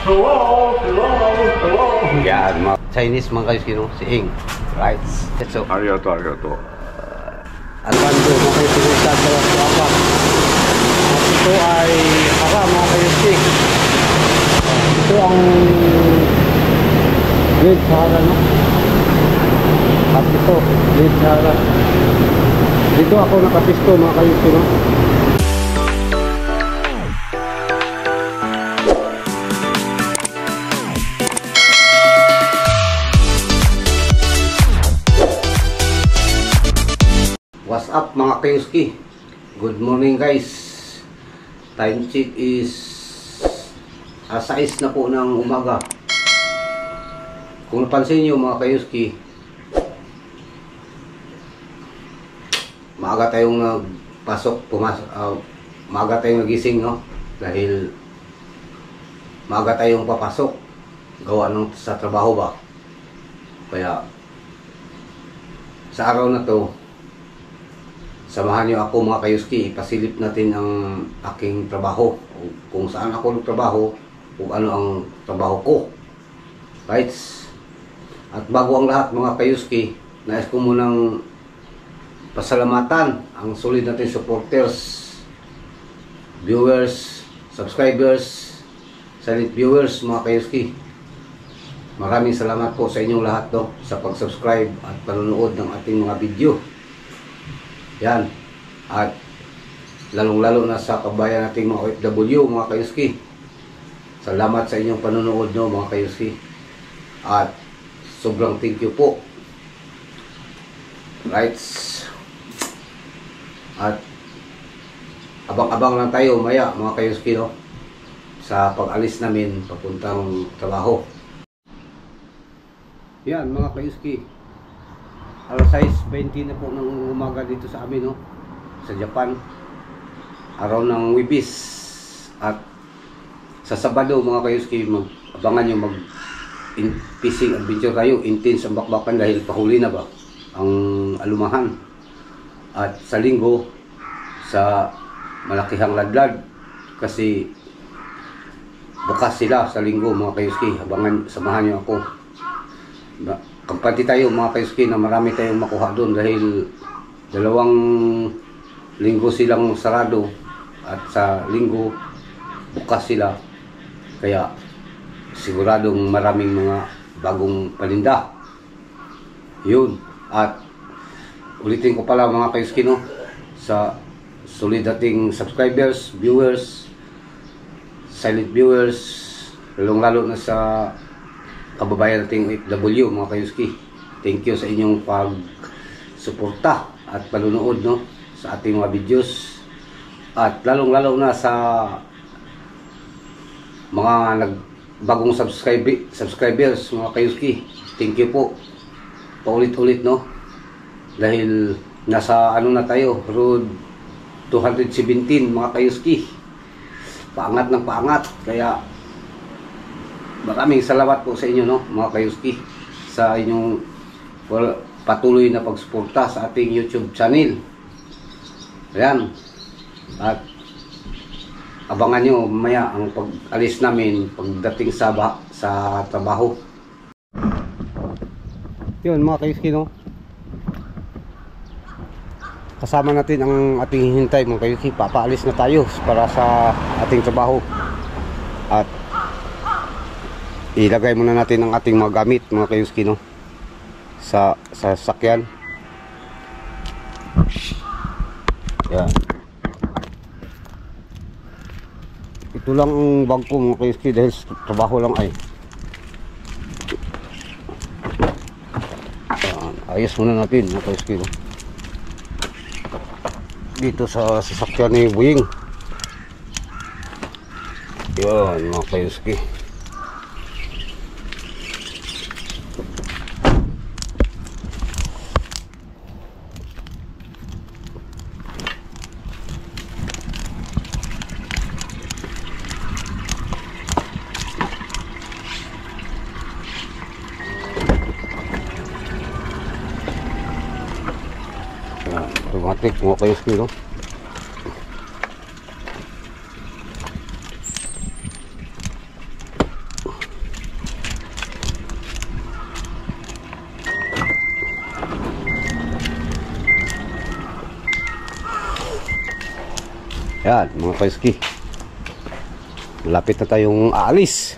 Hello, hello, hello. Yan, mga Chinese mga kayuski, no? Si Ing. Right. So, Arigato, arigato. Albando, mga kayuski, no? Sa dalawa sa apat. At ito ay haka, mga kayuski. Ito ang Great Sahara, no? At ito, Great Sahara. Dito ako nakapisto, mga kayuski, no? What's up mga kayuski? Good morning guys. Time check is 6 na po ng umaga. Kung napansin nyo mga kayuski, maaga tayong nagpasok, maaga tayong nagising, no? Dahil maaga tayong papasok gawa ng sa trabaho ba. Kaya sa araw na to, samahan niyo ako mga kayuski, ipasilip natin ang aking trabaho, kung saan ako nagtrabaho, kung ano ang trabaho ko. Right? At bago ang lahat mga kayuski, nais ko munang pasalamatan ang solid natin supporters, viewers, subscribers, silent viewers mga kayuski. Maraming salamat po sa inyong lahat sa pag-subscribe at panonood ng ating mga video. Yan. At lalong-lalo na sa kabayan nating mga OFW, mga kayuski. Salamat sa inyong panonood nyo, mga kayuski. At sobrang thank you po. Right. At abang-abang lang tayo maya, mga kayuski, no? Sa pag-alis namin papuntang trabaho. Yan, mga kayuski. Alas 6:20 na po ng umaga dito sa amin, no? Sa Japan. Araw ng Wibis. At sa Sabado, mga kayuski, abangan nyo fishing adventure tayo. Intense ang bakbakan dahil pahuli na ba ang alumahan. At sa Linggo, sa Malakihang Ladlad, kasi bukas sila sa Linggo, mga kayuski. Abangan, samahan nyo ako. Kampante tayo mga kayuski na marami tayong makuha doon dahil 2 linggo silang sarado at sa Linggo bukas sila, kaya siguradong maraming mga bagong paninda. Yun. At ulitin ko pala mga kayuski, no, sa solid dating subscribers, viewers, silent viewers, lalong-lalo na sa kababayan nating OFW, mga kayuski. Thank you sa inyong pag-suporta at panunood, no, sa ating mga videos. At lalong-lalo na sa mga bagong subscribers, mga kayuski. Thank you po. Paulit-ulit, no. Dahil nasa ano na tayo, road 217, mga kayuski. Paangat ng paangat. Kaya maraming salamat po sa inyo, no, mga kayuski, sa inyong patuloy na pagsuporta sa ating YouTube channel. Ayan. At abangan nyo mamaya ang pag-alis namin pagdating sa trabaho. Yun mga kayuski, no, kasama natin ang ating hintay mga kayuski. Papaalis na tayo para sa ating trabaho. At ilagay muna natin ang ating mga gamit, mga kayuski, no, sa sasakyan. Yan. Ito lang ang bag ko, mga kayuski, dahil trabaho lang ay. Yan. Ayos muna natin, mga kayuski, no, dito sa sasakyan ni Boying. Yan, mga kayuski. Automatic mga kayuski, no. Yan mga kayuski, malapit na tayong aalis.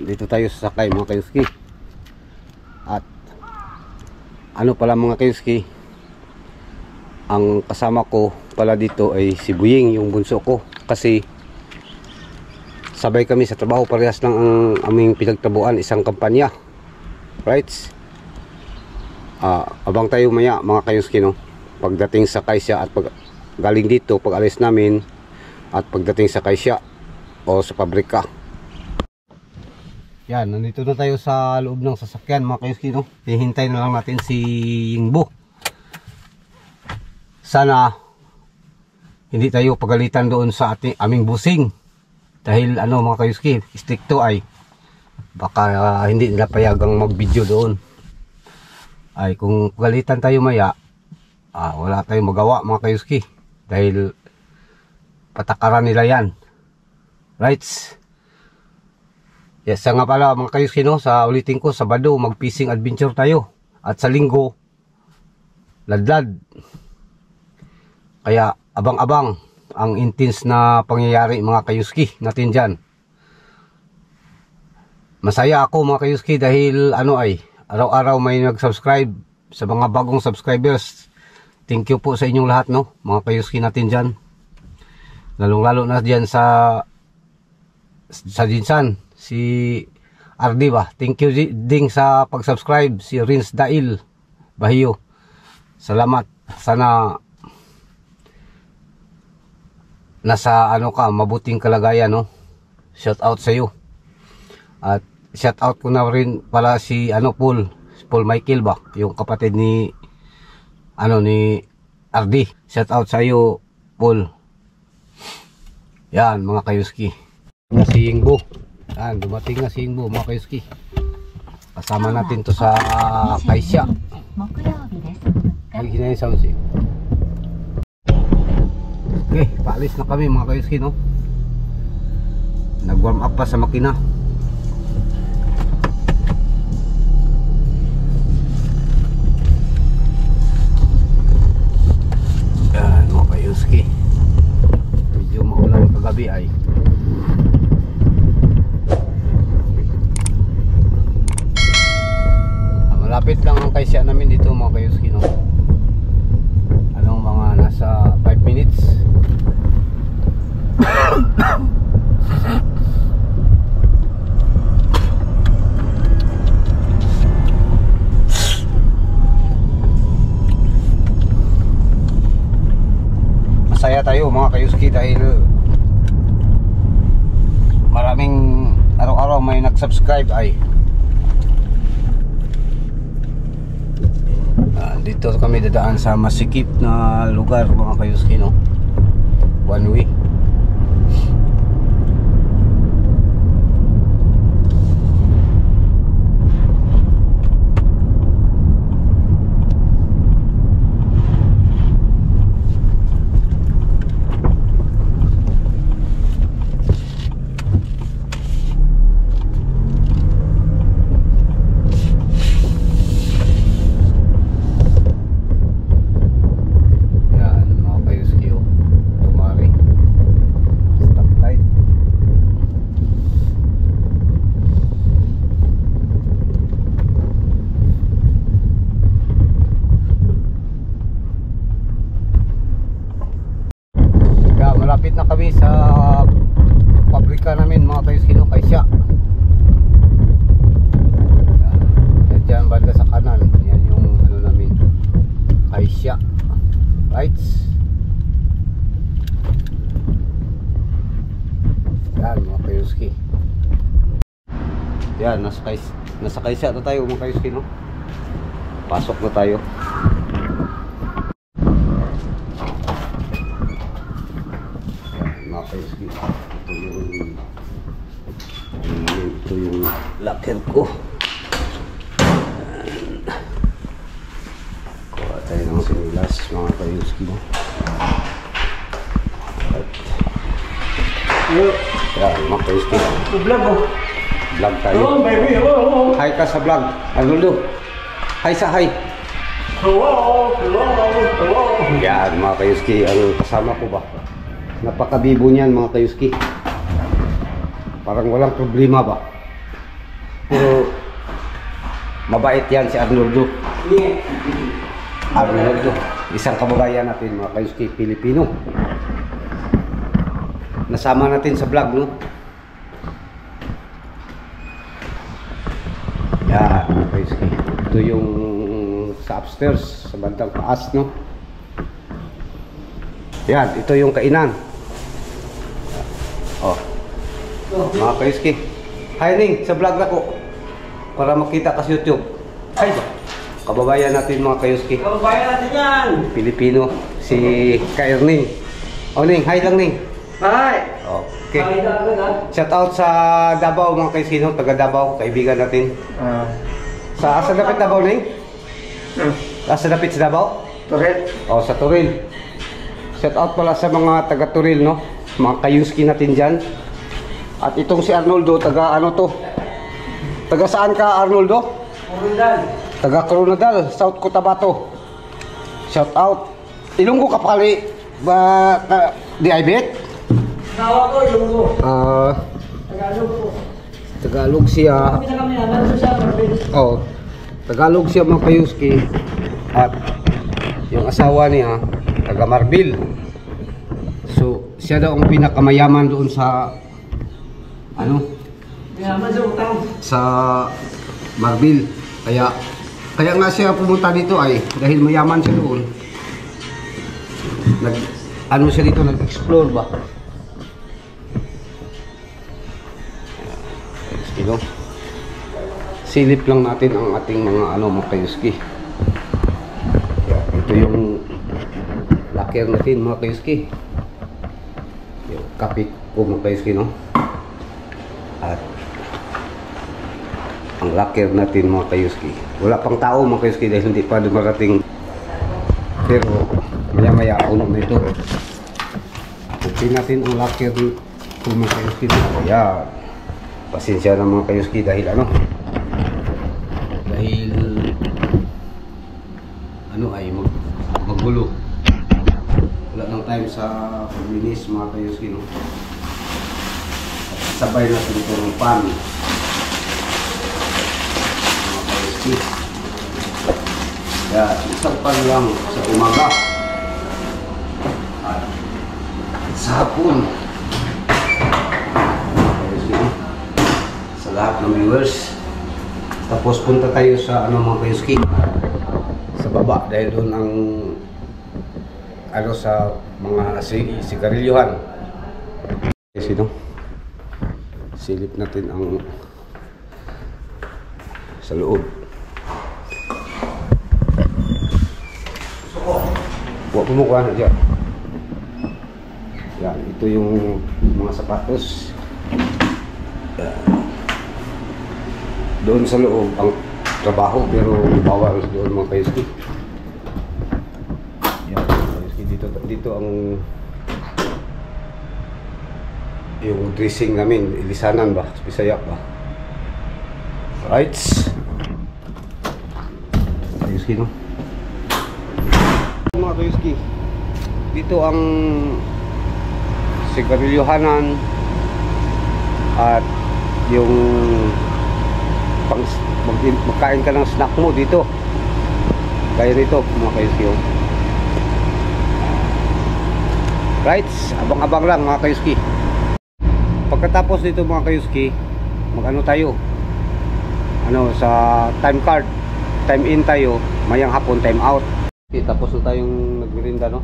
Dito tayo sasakay mga kayuski. At ano pala mga kayuski, ang kasama ko pala dito ay si Buying, yung bunso ko. Kasi sabay kami sa trabaho, parehas lang ang aming pinagtrabuhan, isang kampanya. Right? Abang tayo maya mga kayuski, no? Pagdating sa Kaysya at pag galing dito, pag alis namin at pagdating sa Kaysya o sa pabrika. Yan, nandito na tayo sa loob ng sasakyan mga kayuski, no? Hihintay na lang natin si Yingbo. Sana hindi tayo pagalitan doon sa aming busing. Dahil ano mga kayuski, stricto ay baka hindi nila payagang mag-video doon. Ay kung pagalitan tayo maya, wala tayong magawa mga kayuski. Dahil patakaran nila yan. Right? Yes, nga pala mga kayuski, no, sa ulitin ko, Sabado mag-fishing adventure tayo. At sa Linggo, ladlad. Kaya abang-abang ang intense na pangyayari mga kayuski natin dyan. Masaya ako mga kayuski dahil ano ay, araw-araw may nag-subscribe. Sa mga bagong subscribers, thank you po sa inyong lahat, no, mga kayuski natin dyan. Lalong-lalo na dyan sa Jinsan, si RD ba. Thank you ding sa pag-subscribe, si Rins Dail Bahiyo. Salamat. Sana nasa ano ka, mabuting kalagayan, no. Shout out sa iyo. At shout out ko na rin pala si Paul Michael ba, yung kapatid ni RD. Shout out sa iyo, Paul. Yan mga kayuski. Na si Yingbo. Yan, dumating na si Yingbo mga kayuski. Kasama natin to sa Kaysya. Ay, hinay sound si. Okay, paalis na kami mga kayuski, no. Nag-warm up pa sa makina. Yan mga kayuski. Medyo maulan kagabi ay. Malapit lang ang Kaysya namin dito mga kayuski, no. Anong mga nasa 5 minutes. Masaya tayo mga kayuski dahil maraming araw-araw may nag-subscribe ay. Dito kami dadaan sa masikip na lugar mga kayuski, no. One way. Malapit na kami sa pabrika namin mga kayuski, no, Kaysya. Yan dyan banda sa kanan, yan yung namin, Kaysya. Right? Yan mga kayuski. Yan, nasa Kaysya na tayo mga kayuski, no. Pasok na tayo. Ito yung locker ko. Kuha tayo ng sinilas mga kayuski, no. Yan mga kayuski. Vlog mo. Vlog tayo. Hello baby, hello. Hi ka sa vlog. Aluldo. Hi sa hi. Hello, hello, hello. Yan mga kayuski, ang kasama ko ba? Napakabibo niyan mga kayuski. Parang walang problema ba? Pero mabait yan si Arnoldo. Arnoldo, isang kababayan natin mga kayuski, Pilipino. Nasama natin sa vlog, no? Yan mga kayuski. Ito yung sa upstairs, sa bandang taas, no? Yan, ito yung kainan. Oh. Mga kayuski. Hi Ning, sa vlog na ko. Para makita ka sa YouTube. Ay, kababayan natin mga kayuski. Kababayan natin yan. Pilipino, si Kairning. Oh Ning, hi lang Ning. Hi. Okay. Shout out sa Davao mga kayuski, no? Taga Davao, kaibigan natin. Sa asa dapit Davao Ning? Asa dapit sa Davao? Turil. Oh, sa Turil. Shout out pala sa mga taga Turil, no? Mga kayuski natin dyan. At itong si Arnoldo, taga ano to? Taga saan ka Arnoldo? Coronadal. Taga Coronadal, South Cotabato. Shout out. Ilonggo ka pali ba di Ibet? Tawa ko, Ilonggo. Tagalog po. Tagalog siya. Kami na kami, nandun siya, Marvin. Oh. Tagalog siya mga kayuski. At yung asawa niya, taga Marbil. So, siya daw ang pinakamayaman doon sa ano? Mayaman sa utang. Sa Marbil. Kaya nga siya pumunta dito ay dahil mayaman siya doon. Ano siya dito, nag-explore ba? Kilo. Silip lang natin ang ating mga mga kayuski. Ito yung locker natin mga kayuski. Yung kapit ko mga kayuski, no? At ang locker natin mga kayuski. Wala pang tao mga kayuski dahil hindi pa dumarating. Pero maya maya uno na ito. Buksin natin ang locker ko mga kayuski. Ayan. Pasensya na mga kayuski dahil ay magulo. Wala nang time sa paglinis mga kayuski, no? Sabay natin itong pan mga kayuski. Kaya isang pan lang sa umaga at sa hapon mga kayuski, no? Sa lahat ng viewers. Tapos punta tayo sa mga kayuski, sa baba dahil doon ang sa mga sigarilyohan. Sino? Silip natin ang sa loob. Huwag kumukuha na dyan. Yan, ito yung mga sapatos. Doon sa loob ang trabaho pero bawal doon mga kayuski. Yan, kayuski, dito ang yung dressing namin, ilisanan ba? Bisaya ba? Right. Kayuski, no? Mga kayuski, dito ang sigarilyohanan at yung magkain ka ng snack mo dito. Kaya dito mga kayuski. Right, abang-abang lang mga kayuski. Pagkatapos dito mga kayuski, mag-ano tayo? Sa time card, time in tayo, mayang hapon time out. Okay, tapos na tayong nagmirinda, no?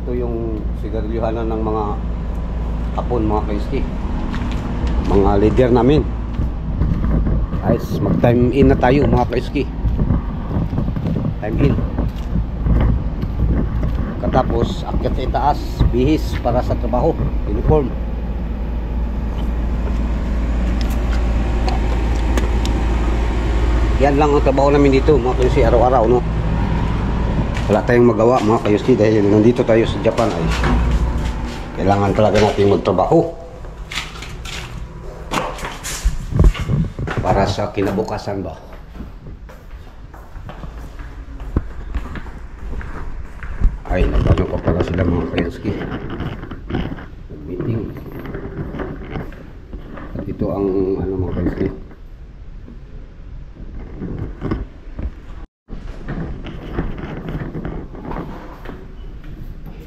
Ito yung sigarilyohanan ng mga hapon mga kayuski. Mga leader namin. Guys, mag-time in na tayo mga kayuski. Time in. Katapos, akyat sa itaas, bihis para sa trabaho, uniform. Yan lang ang trabaho namin dito mga kayuski, araw-araw, no? Wala tayong magawa mga kayuski dahil nandito tayo sa Japan ay kailangan talaga natin magtrabaho para sa kinabukasan ba. Ay, sila mga Kayuski. Meeting. At ito ang ano mga Kayuski.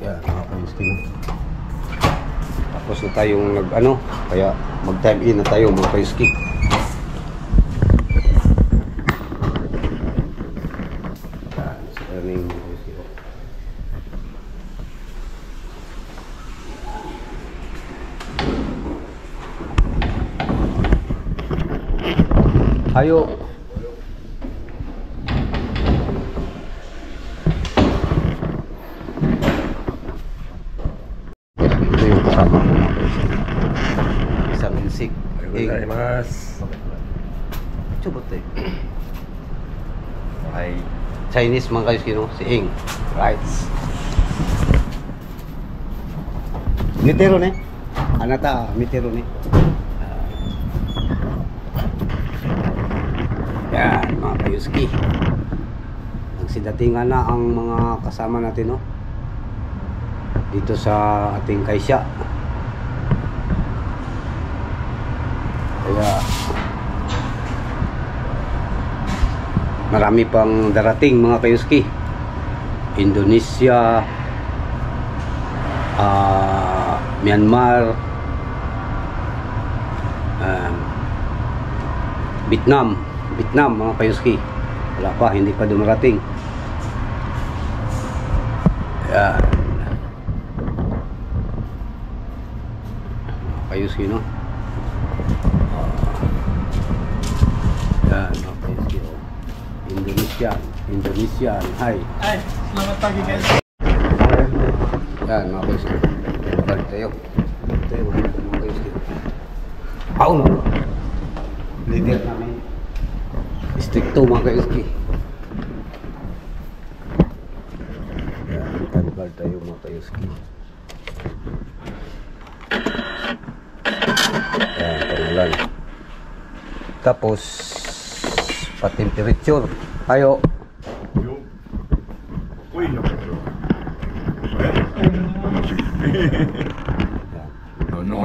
Yan mga Kayuski na. Tapos na tayong nag ano, kaya mag time in na tayo mga Kayuski. Ayo. Ito yung kasama ko. Isang insik. Coba tayo. Ay, Chinese mga Kayuski, no? Si Ing. Right. Mitero ne? Anata, mitero ne? Yan mga Kayuski. Nagsidatingan na ang mga kasama natin, no? Dito sa ating kaisya. Kaya marami pang darating mga Kayuski. Indonesia, Myanmar, Vietnam mga Kayuski. Wala pa, hindi pa dumarating. Yan mga Kayuski, no? Yan mga Kayuski, no? Indonesian, hi. Ay, selamat pagi guys. Yan mga Kayuski. Balik tayo. Tayo mga Kayuski. Ako na. Leader namin. Stricto mga Kayuski. Yan, tagal tayo mga Kayuski. Yan, pangalan. Tapos pa-temperature. Ayo.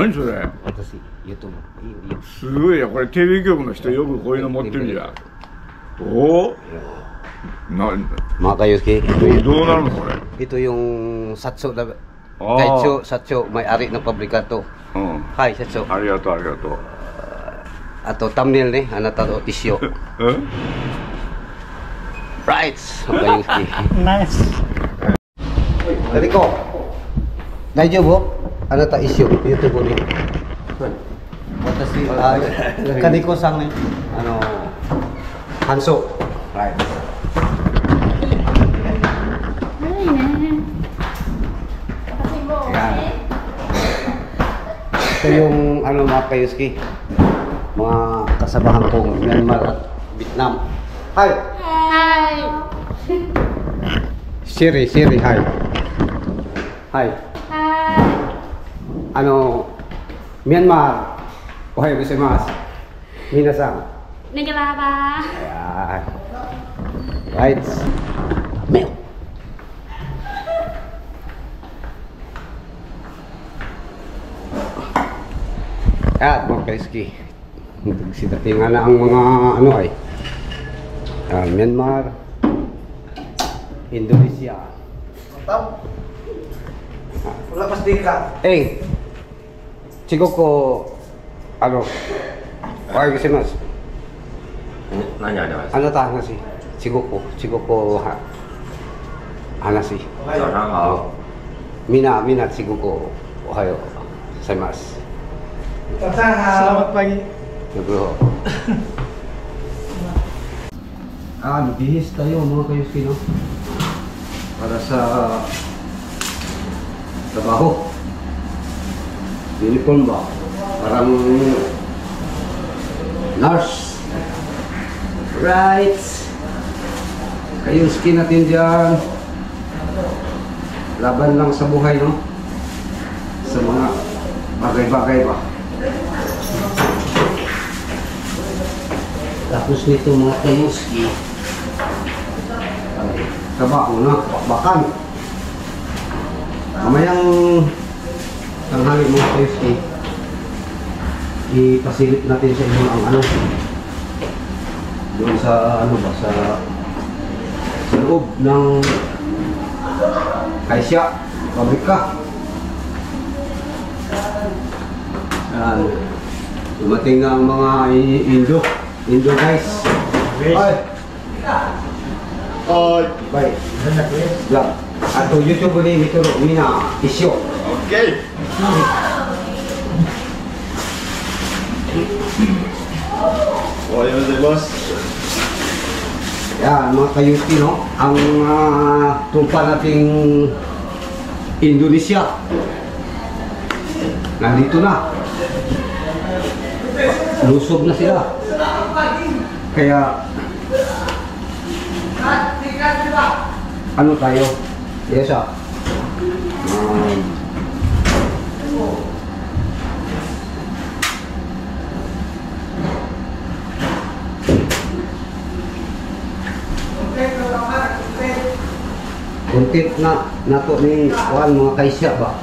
何それ私、YouTube。すごいや、これテレビ局の人よくこういうの持ってるじゃん。おおMga Kayuski,どうなるのこれ ito yung Satso na Satso, may-ari ng pabrika to. うん Hi, Satso. ありがとうありがとう Ato thumbnail ni, anata to tisyo. うん Right, mga Kayuski. Nice. Dari ko. Daijoubu? Anata issue, YouTube ni. Watashi, kaniko sang ni, ano, Hanso. Right. Yan. Ito yung ano mga Kayuski, mga kasabahan kong Myanmar at Vietnam. Hi! Hi! Siri, hi. Hi. Hi! Ano, Myanmar. Ohayo gozaimasu. Minasan. Nagalaba! Ayan. Right. Mel. At mga Kayuski, nagsidatingan na ang mga ano ay Myanmar, Indonesia. Wala pas di ka. Chigo ko ano, ohayo gozaimasu. Ano ta nasi? Chigo ko hanasi. Mina chigo ko ohayo gozaimasu. Selamat pagi. Bro. Bihis tayo mga Kayuski, no? Para sa trabaho. Uniform ba? Parang nurse. Right. Kayuski natin dyan. Laban lang sa buhay, no? Sa mga bagay-bagay ba? Tapos nito mga Kayuski, trabaho na, bakbakan. Mamayang tanghali mga kayuski, ipasilip natin sa inyo ang ano, doon sa ano ba, sa loob ng Kaisya, pabrika. Yan. Dumating na ang mga Indo guys. Bye. Bye. Lang. Ato YouTube ni mituro mina isyo. Okay. Boss. Yan, mga kayuski, no? Ang trupa nating Indonesia. Nandito na. Lusob na sila. Kaya ano tayo? Yes, content na nato ni Juan mga kaisya ba?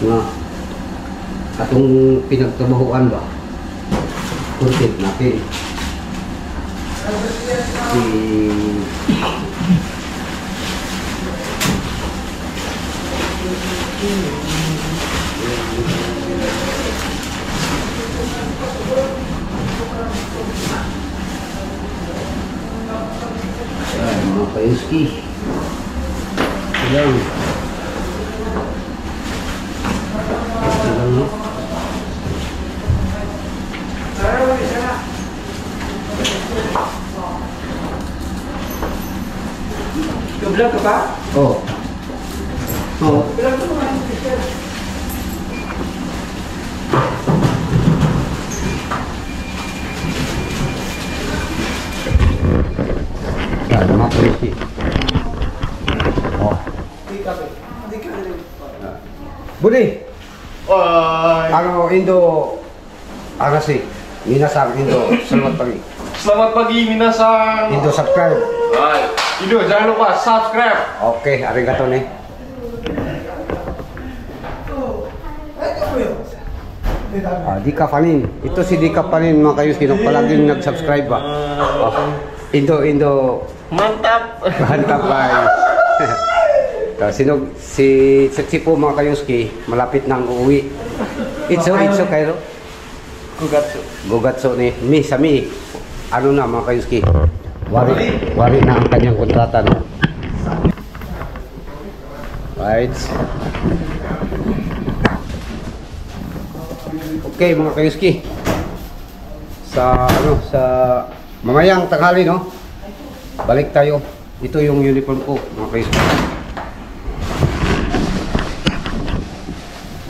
Nga atong pinagtrabahuan ba? Content natin. Ayan, mga kayuski. Ayan. Ayan, no? Vlog ka ba? Oh. Oh. Vlog ka ba? Ayan, mga kayuski. Oh. Budi! Ano, Indo, Arasi, Minasang, Indo, selamat pagi. Selamat pagi minasan. Indo, subscribe. Hai. Indo, jangan lupa subscribe. Oke, arigato nih. Dika Panin, itu si Dika Panin mga kayuski nung palaging nag-subscribe ba? Indo. Mantap. Mantap guys. Si po mga kayuski, malapit nang uuwi. Itso kayo. Gugatso ni Sami. Ano na mga kayuski? Wari na ang kanyang kontrata, no? Right. Okay mga kayuski. Sa mamayang tanghali, no? Balik tayo. Ito yung uniform ko, mga kayuski.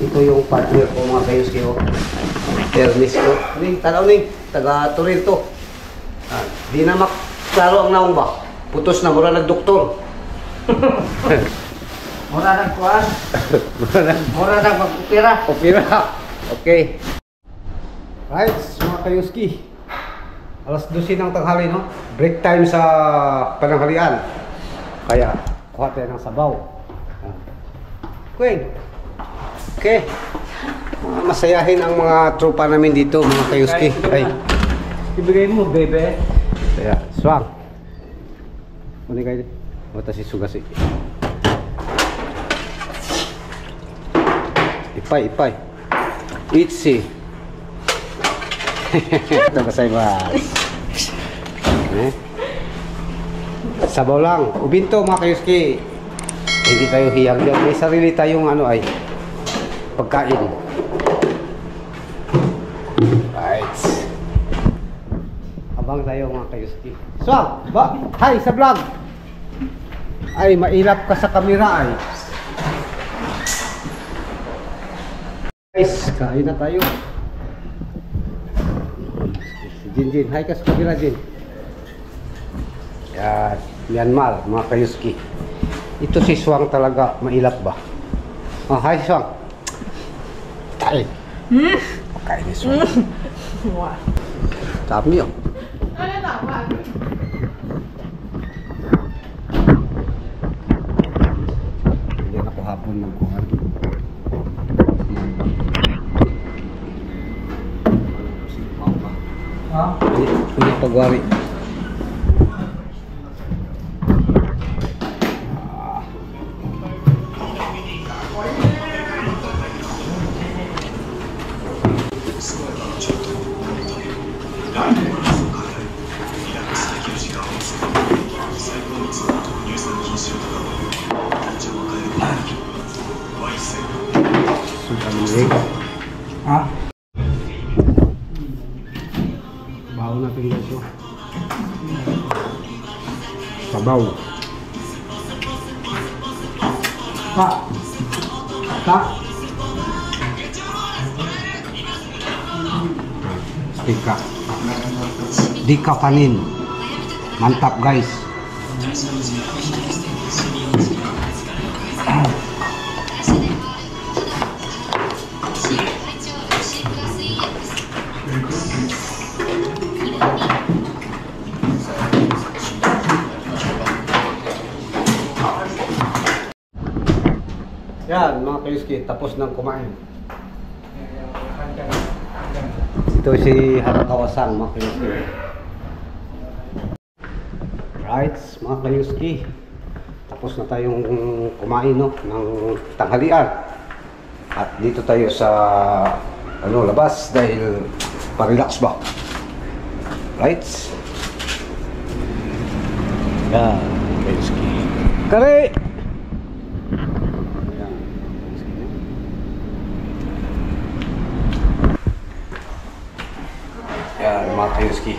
Ito yung partner ko mga kayuski, oh. Termis ko. Tanaw ning taga Toronto. Di na maklaro ang naong ba? Putos na, mura nagdoktor. Mura ng kuwan. Mura ng mag-upira. Opera. Okay. Right, mga kayuski. Alas 12 ng tanghali, no? Break time sa pananghalian. Kaya, kuha tayo ng sabaw. Queen. Okay. Masayahin ang mga tropa namin dito, mga kayuski. Ay. Ibigay mo, bebe. Kaya, swang. Muna kayo. Mata si Sugasi. Ipay. Itzy. Ito kasay ba? Sabaw lang. Ubinto mga kayuski. Hindi tayo hiyang dyan. May sarili tayong pagkain. Right. Abang tayo mga kayuski. Swang! Hi sa vlog! Ay, mailap ka sa kamera ay. Guys, kain na tayo. Si Jin. Hi ka sa kamera, Jin. Yan. Myanmar, mga kayuski. Ito si Swang talaga, mailap ba? Oh, hi Swang. Kain. Kain ni Swang. Dami yun. Yan ako hapon gihapon magkuhan. Ha? Pwede pagwari. Ha? Baho natin guys, oh. Sabaw. Ha? Ha? Stika. Di kapanin. Mantap guys. Yan mga kayuski, tapos nang kumain. Ito si Harakawasan mga kayuski. Right, mga kayuski. Tapos na tayong kumain, no, ng tanghalian. At dito tayo sa labas dahil pa-relax ba. Right? Yan, kayuski. Kare! Yan mga kayuski,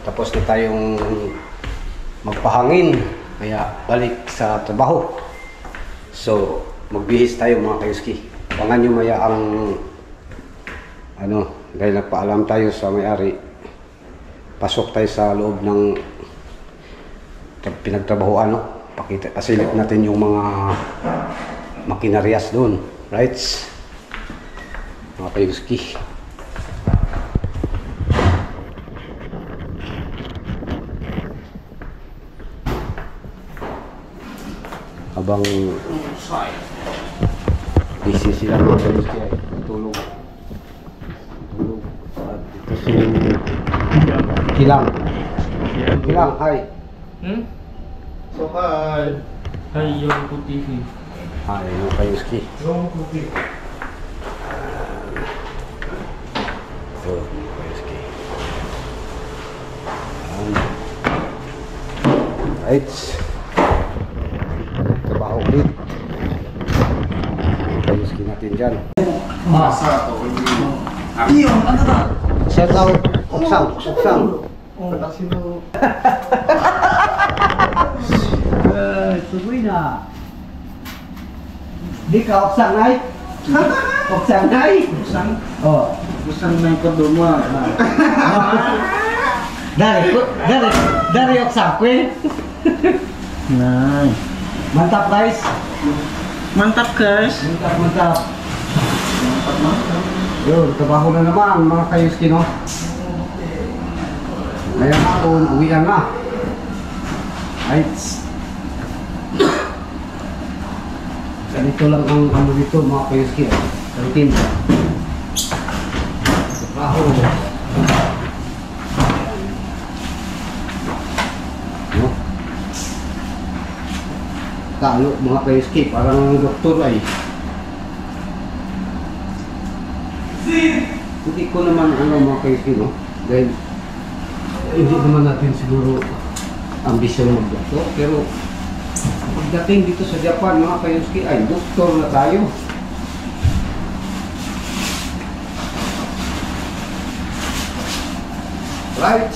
tapos na tayong magpahangin kaya balik sa trabaho. So magbihis tayo mga kayuski. Abangan nyo maya ang dahil nagpaalam tayo sa may-ari, pasok tayo sa loob ng pinagtrabahoan, no? Pasilip natin yung mga makinaryas doon, right mga kayuski. Habang busy sila mga kayuski ay tulog. At ito si Kilang. Kilang, hi. So, hi. Hi, Yonko TV. Hi mga kayuski. Yung kupi. Ito mga kayuski. Right. Trabaho ulit. Kayuski natin dyan. Shout out, Oksang. Tuloy na. Di ka Oksang ay? Oksang ay? Oksang? Oh. Kusang na yung kaduma. Dari Oksang ko eh. Nice. Mantap guys. Mantap guys. Mantap. Yun, trabaho na naman mga kayuski, no? Ngayon hapon, uwian na. Right. Ganito lang ang dito mga kayuski. Kantin. Trabaho. No? Talo mga kayuski, parang doktor ay. Hindi ko naman mga kayuski, no? Dahil hindi naman natin siguro ambisyon mag-doktor, pero pagdating dito sa Japan mga kayuski ay doktor na tayo. Right?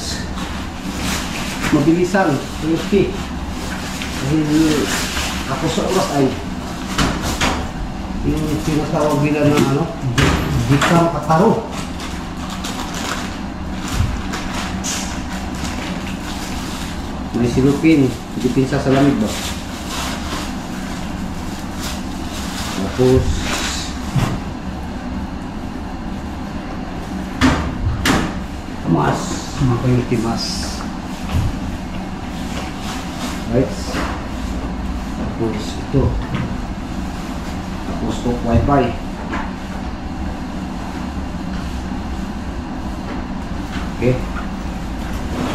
Mabilisan kayuski. Dahil ako sa oras ay yung tinatawag nila na Bikang Kataro. May silupin, dipinsa sa lamig ba? Tapos mas, mga kayuski mas. Right? Tapos ito. Tapos to wifi. Okay.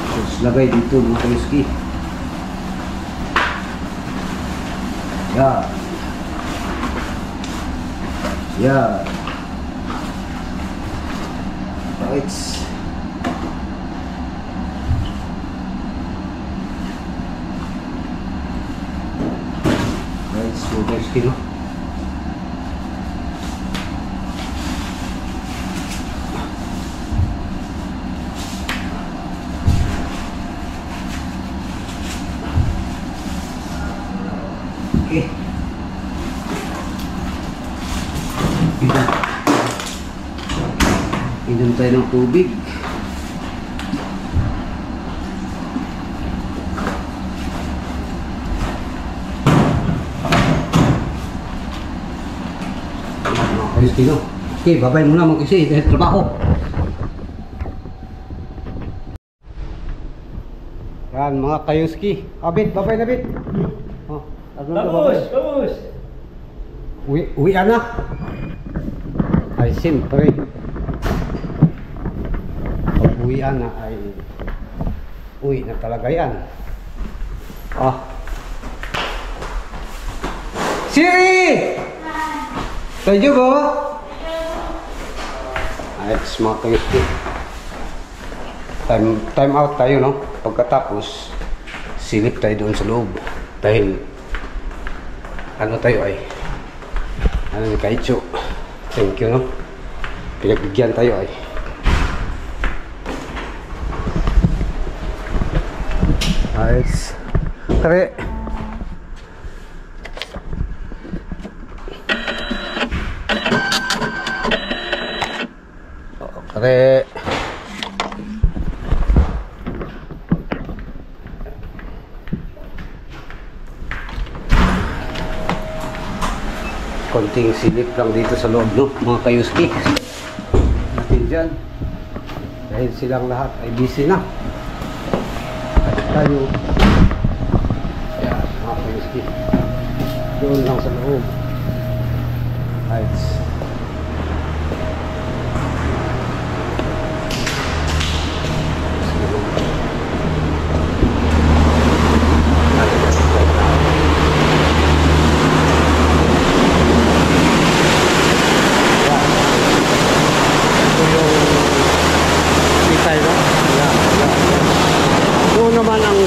Tapos lagay dito mga kayuski. Yan. Yan. Right. Right, so kayuski no. Okay. Inom tayo ng tubig. Ayos kino. Okay, babay muna mag-isi dahil trabaho. Yan mga kayuski. Abit, babay na bit. Oh, Bagus. Uwi na. Ay siyempre. Pag uwian na ay uwi na talaga yan. Ah. Siri! Tayo ba? Ay, mga kayuski. Time out tayo, no? Pagkatapos, silip tayo doon sa loob. Dahil, ano tayo ay, ano ni Kaicho. Thank you, no? Pinagbigyan tayo ay. Ayos. Kare. Kare. Konting silip lang dito sa loob, no? Mga kayuski. Natin dyan. Dahil silang lahat ay busy na. At tayo, yan, mga kayuski. Doon lang sa loob. Right.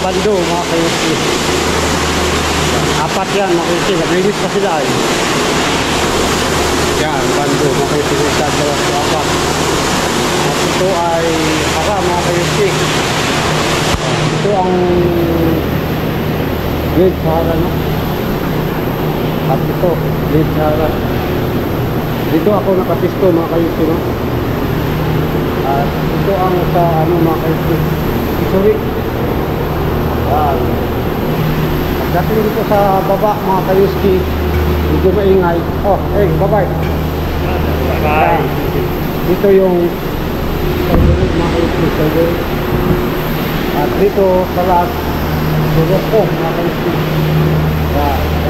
Bando mga kayuski. Apat yan mga kayuski. Naglinis pa sila eh. Yan, bando mga kayuski. Sa dalawa sa apat. At ito ay haka mga kayuski. Ito ang Great Sahara, no? At ito, Great Sahara. Dito ako nakapisto mga kayuski, no? At ito ang sa ano mga kayuski. Sorry. Pagdating dito sa baba mga kayuski, medyo maingay. Oh, bye-bye. Bye-bye. Dito yung favorite mga kayuski, favorite. At dito sa last, tulog ko mga kayuski.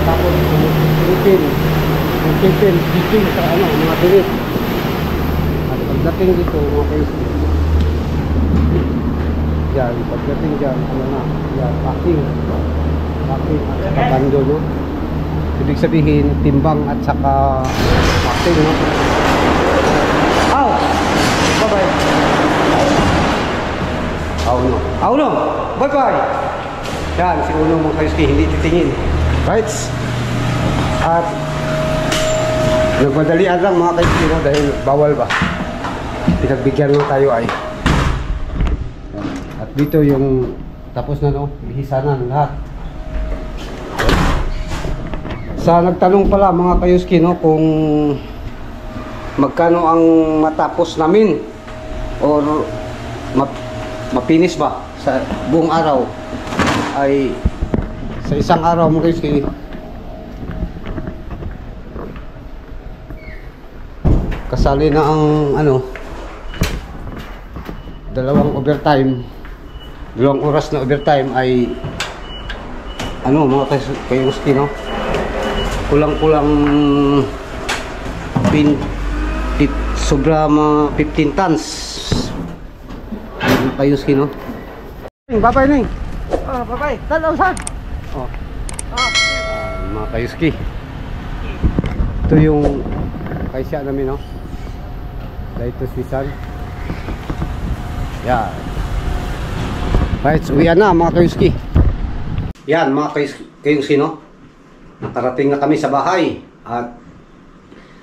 Tapos yung tipin sa ano, mga dilit. At pagdating dito mga kayuski, yan, pagdating dyan, ano na, yan, packing at saka bando, no? Ibig sabihin, timbang at saka packing, no? Aw! Bye-bye! Aw no! Bye-bye! Yan, si Uno mga kayuski, hindi titingin. Right? At nagmadalian lang mga kayuski, no? Dahil bawal ba? Pinagbigyan mo tayo ay dito yung tapos na, no, bihisanan lahat. Sa nagtanong pala mga kayuski, no, kung magkano ang matapos namin or mapinis ba sa buong araw, ay sa isang araw mga kayuski kasali na ang ano, dalawang oras na overtime ay ano mga kayuski, no, kulang-kulang sobra mga 15 tons. Mga kayuski, no? Babay, Ning. Bye-bye. Tanaw sa. Oh. Mga kayuski. Ito yung kaisya namin, no? Dahil ito si San. Yan. Right, so uwian na mga kayuski. Yan mga kayuski, no? Nakarating na kami sa bahay. At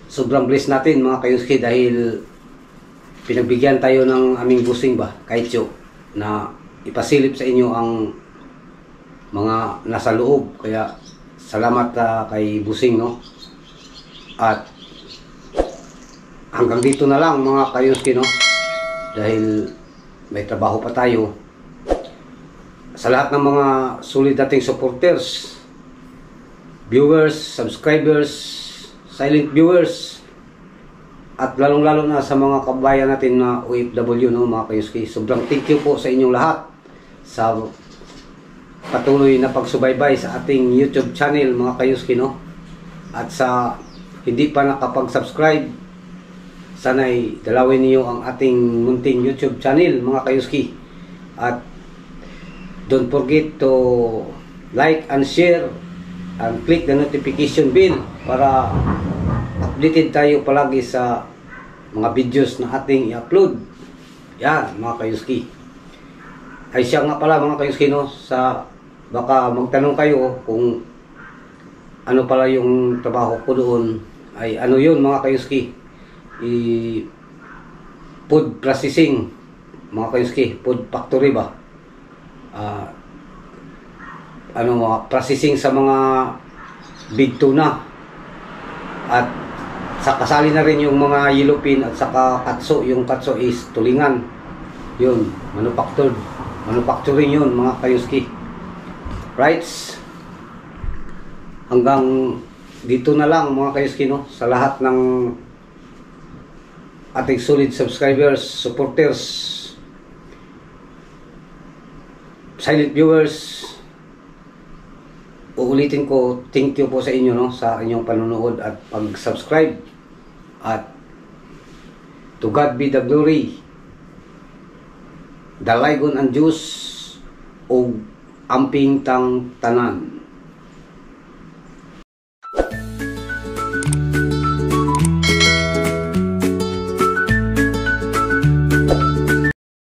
sobrang blessed natin mga kayuski dahil pinagbigyan tayo ng aming busing ba, Kaityo, na ipasilip sa inyo ang mga nasa loob. Kaya salamat kay busing, no? At hanggang dito na lang mga kayuski, no? Dahil may trabaho pa tayo. Sa lahat ng mga sulit dating supporters, viewers, subscribers, silent viewers, at lalong-lalo na sa mga kabayan natin na OFW, no, mga kayuski. Sobrang thank you po sa inyong lahat sa patuloy na pagsubaybay sa ating YouTube channel, mga kayuski, no? At sa hindi pa nakapag-subscribe, sana'y dalawin niyo ang ating munting YouTube channel, mga kayuski. At don't forget to like and share and click the notification bell para updated tayo palagi sa mga videos na ating i-upload. Yan mga kayuski. Ay siya nga pala mga kayuski, no, sa baka magtanong kayo kung ano pala yung trabaho ko doon, ay ano yun mga kayuski, food processing mga kayuski, food factory ba, mga processing sa mga big tuna. At sa kasali na rin yung mga yellowfin at saka katso. Yung katso is tulingan. Yun, manufacturing yun mga kayuski. Right? Hanggang dito na lang mga kayuski, no? Sa lahat ng ating solid subscribers, supporters, silent viewers, uulitin ko, thank you po sa inyo, no, sa inyong panonood at pag-subscribe. At to God be the glory, the Ligon and Diyos o amping tang tanan.